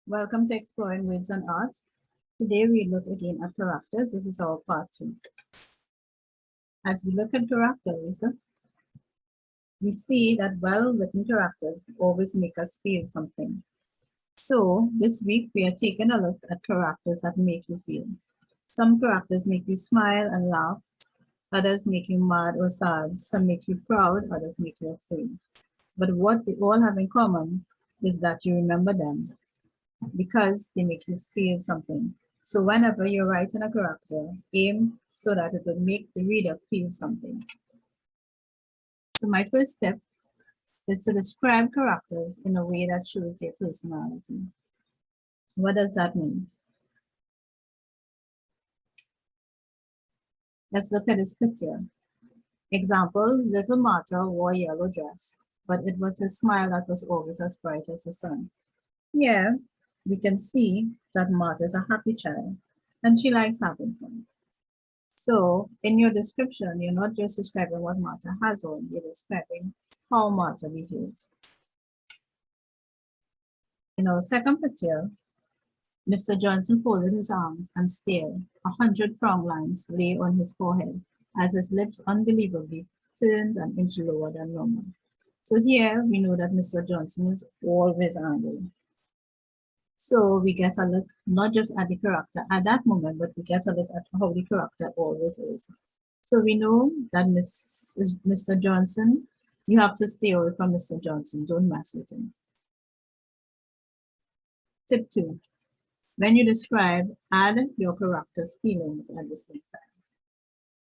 Welcome to Exploring Words and Arts. Today we look again at characters. This is our part 2. As we look at characters, we see that well-written characters always make us feel something. So this week we are taking a look at characters that make you feel. Some characters make you smile and laugh, others make you mad or sad, some make you proud, others make you afraid. But what they all have in common is that you remember them because they make you feel something. So whenever you're writing a character, aim so that it will make the reader feel something. So my first step is to describe characters in a way that shows their personality. What does that mean? Let's look at this picture. Example, little Martha wore a yellow dress, but it was her smile that was always as bright as the sun. Here, we can see that Martha is a happy child and she likes having fun. So in your description, you're not just describing what Martha has on, you're describing how Martha behaves. In our second picture, Mr. Johnson folded his arms and stared. 100 frown lines lay on his forehead as his lips unbelievably turned an inch lower than normal. So here we know that Mr. Johnson is always angry. So we get a look not just at the character at that moment, but we get a look at how the character always is. So we know that Mr. Johnson, you have to stay away from Mr. Johnson. Don't mess with him. Tip 2. When you describe, add your character's feelings at the same time.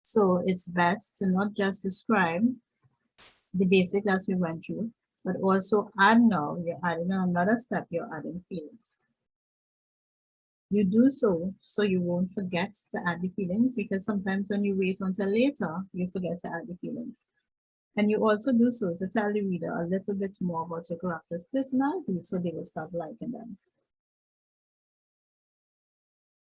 So it's best to not just describe the basic that we went through, but also add now, you're adding another step, you're adding feelings. You do so you won't forget to add the feelings, because sometimes when you wait until later, you forget to add the feelings. And you also do so to tell the reader a little bit more about your character's personality, so they will start liking them.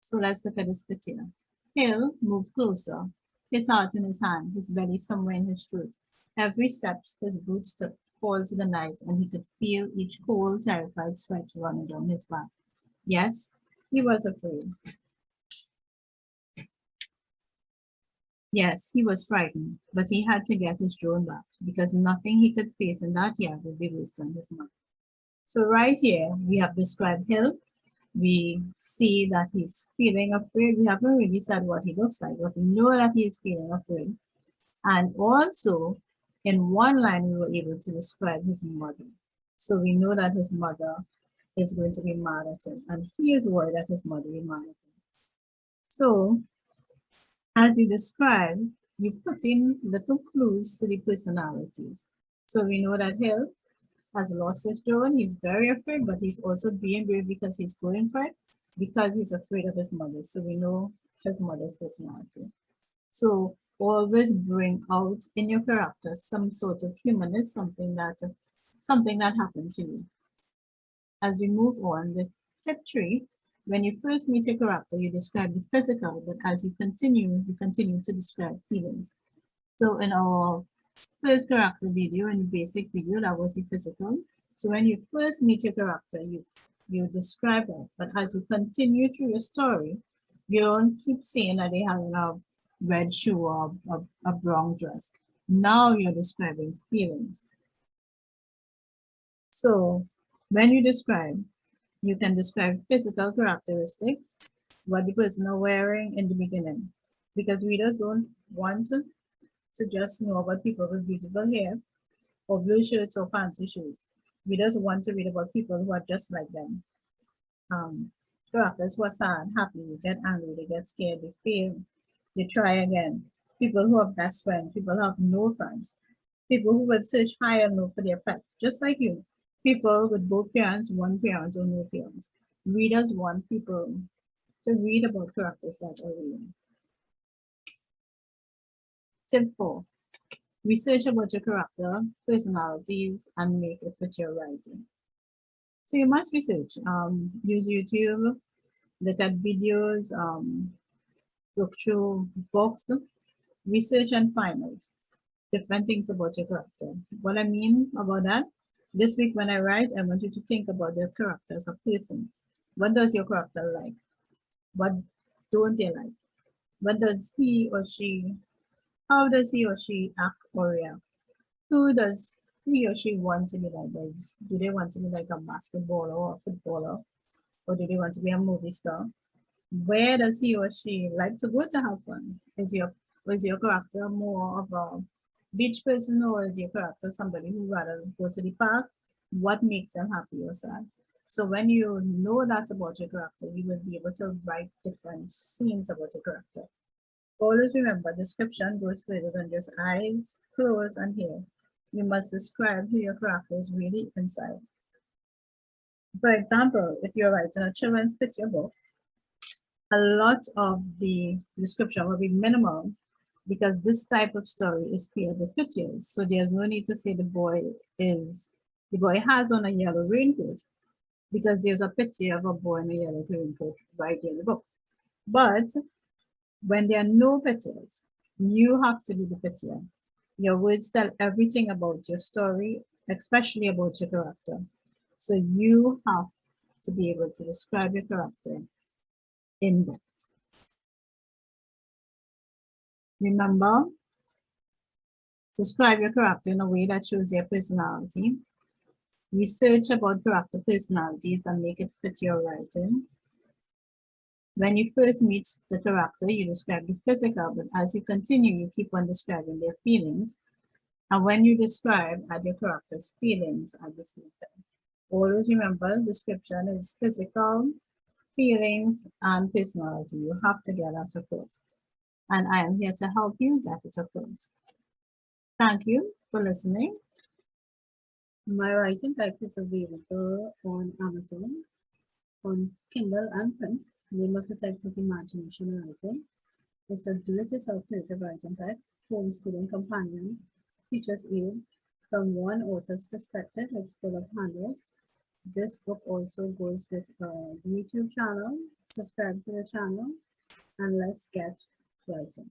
So let's look at this picture. Hill moved closer, his heart in his hand, his belly somewhere in his throat. Every step his boots took fall to the night, and he could feel each cold, terrified sweat running down his back. Yes, he was afraid. Yes, he was frightened, but he had to get his drone back, because nothing he could face in that yard would be worse than his mother. So right here, we have described Hill. We see that he's feeling afraid. We haven't really said what he looks like, but we know that he is feeling afraid. And also, in one line, we were able to describe his mother. So we know that his mother is going to be mad at him, and he is worried that his mother will be mad at him. So, as you describe, you put in little clues to the personalities. So we know that Hill has lost his drone. He's very afraid, but he's also being brave because he's going for it, because he's afraid of his mother. So we know his mother's personality. So always bring out in your character some sort of humanness, something that happened to you. As we move on with tip 3, when you first meet your character, you describe the physical, but as you continue to describe feelings. So in our first character video, in the basic video, that was the physical. So when you first meet your character, you describe it, but as you continue through your story, you don't keep saying that they have a red shoe or a brown dress. Now you're describing feelings. So when you describe, you can describe physical characteristics, what the person are wearing in the beginning, because readers don't want to just know about people with beautiful hair or blue shirts or fancy shoes. Readers want to read about people who are just like them. Characters who are sad, happy, get angry, they get scared, they fail, they try again. People who have best friends, people who have no friends, people who would search high and low for their pets, just like you. People with both parents, one parent, or no parents. Readers want people to read about characters that are real. Tip 4. Research about your character, personalities, and make it fit your writing. So you must research. Use YouTube, look at videos, look through books, research and find out different things about your character. What I mean about that, this week when I write, I want you to think about their character as a person. What does your character like? What don't they like? What does he or she, how does he or she act or react? Who does he or she want to be like? Do they want to be like a basketballer or a footballer? Or do they want to be a movie star? Where does he or she like to go to have fun? Is your character more of a beach person, or is your character somebody who rather go to the park? What makes them happy or sad? So when you know that's about your character, you will be able to write different scenes about your character. Always remember, description goes further than just eyes, clothes, and hair. You must describe who your character is really inside. For example, if you're writing a children's picture book, a lot of the description will be minimal because this type of story is paired with pictures. So there's no need to say the boy has on a yellow raincoat because there's a picture of a boy in a yellow raincoat right there in the book. But when there are no pictures, you have to be the picture. Your words tell everything about your story, especially about your character. So you have to be able to describe your character in depth. Remember, describe your character in a way that shows their personality. Research about character personalities and make it fit your writing. When you first meet the character, you describe the physical, but as you continue, you keep on describing their feelings. And when you describe, add your character's feelings at the same time. Always remember, description is physical, feelings, and personality. You have to get that across. And I am here to help you get it across. Thank you for listening. My writing type is available on Amazon, on Kindle and print. Name of the text is Imagination Writing. It's a do-it-yourself creative writing text, homeschooling companion, teacher's aid. From one author's perspective, it's full of handouts. This book also goes with a YouTube channel. Subscribe to the channel and let's get writing.